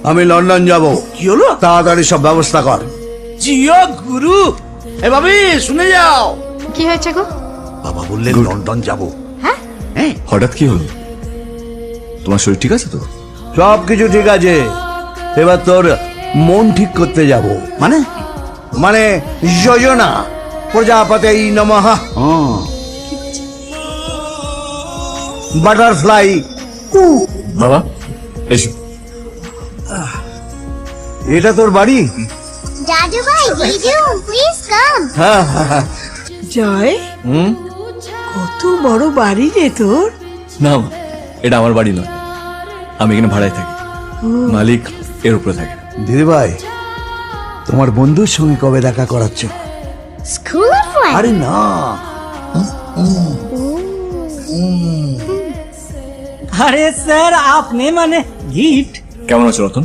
আমি লন্ডন যাব। কি হলো? তাড়াতাড়ি সব ব্যবস্থা কর। জিও গুরু। এ ভাবি শুনে যাও। কি হয়েছে গো? বাবা বললেন লন্ডন যাব। হ্যাঁ? হ্যাঁ। হঠাৎ কি হলো? তোমার শরীর ঠিক আছে তো? সব কিছু ঠিক আছে, এবার তোর মন ঠিক করতে যাব। মানে? মানে যোজনা প্রজাপতে নমঃ। বাটারফ্লাই। বাবা এসো। এটা তোর বাড়ি? Dadu bhai, Didu, please come. হ্যাঁ হ্যাঁ হ্যাঁ। জয়, কত বড় বাড়ি রে তোর। না মা, এটা আমার বাড়ি নয়, আমি এখানে ভাড়ায় থাকি, মালিক এর উপরে থাকে। দিদি ভাই, তোমার বন্ধুর সঙ্গে কবে দেখা করাচ্ছ? School of one. আরে না, আরে স্যার, আপনি মানে গিফট। কেমন আছো রতন?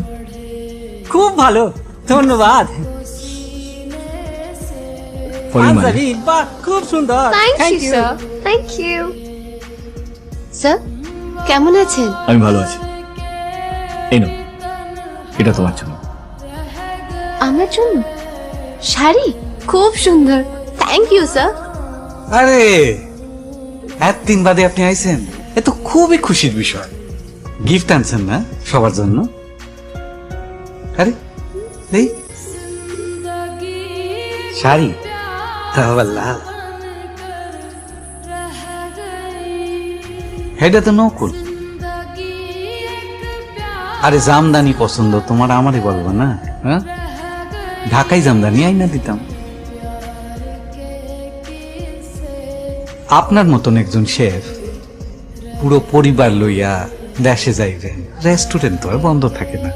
খুব ভালো, ধন্যবাদ। ফর ইউ মালিক। আঞ্জালি, বাহ, খুব সুন্দর। Thank you, sir. Thank you. Sir, কেমন আছেন? আমি ভালো আছি। এই নাও, এটা তোমার জন্য। আমার জন্য শাড়ি? খুব সুন্দর, থ্যাংক ইউ স্যার। আরে এতদিন বাদে আপনি আইছেন, এ তো খুবই খুশির বিষয়। গিফট আনছেন না সবার জন্য? আরে এই শাড়ি তা আবার লাল, এটা তো নকুল। আরে জামদানি পছন্দ তোমার, আমারই বলবো না? হ্যাঁ, ঢাকাই জামদানি আইনা দিতাম। আপনার মতন একজন শেফ পুরো পরিবার লইয়া দেশে যাইবেন, রেস্টুরেন্ট তো আর বন্ধ থাকে না।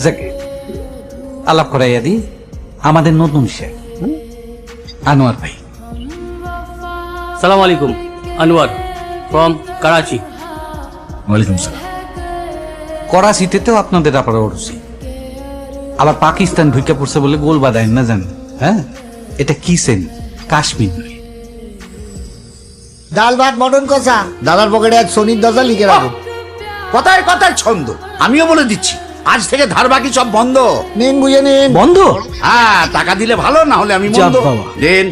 যাকে আলাপ করাইয়া দি আমাদের নতুন শেফ আনোয়ার ভাই। সালাম আলাইকুম, আনোয়ার ফ্রম করাচি। ওয়ালাইকুম সালাম। করাচিতে তো আপনাদের আপার অরুচি, আবার পাকিস্তান ঢুকে পড়ছে বলে গোল বাদায় না জানেন? হ্যাঁ, এটা কি সেন? কাশ্মীর নয়। ডাল ভাত মটন কষা। দাদার পকেটে এক শনির দশা লিখে রাখো। কথায় কথায় ছন্দ। আমিও বলে দিচ্ছি, আজ থেকে ধার বাকি সব বন্ধ। নিন বুঝে নিন। বন্ধ? হ্যাঁ, টাকা দিলে ভালো, না হলে আমি বন্ধ। বাবা। দেন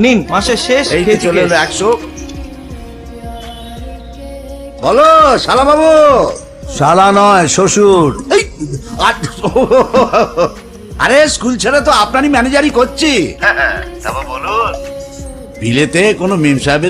নিন, মাসের শেষ। এই যে চলে এলো 100। বলো শালা বাবু। শালা নয়, শ্বশুর। এই, আরে স্কুল ছেড়ে তো আপনারই ম্যানেজারই করছি। তারপর বলুন, বিলেতে কোনো মেম সাহেবের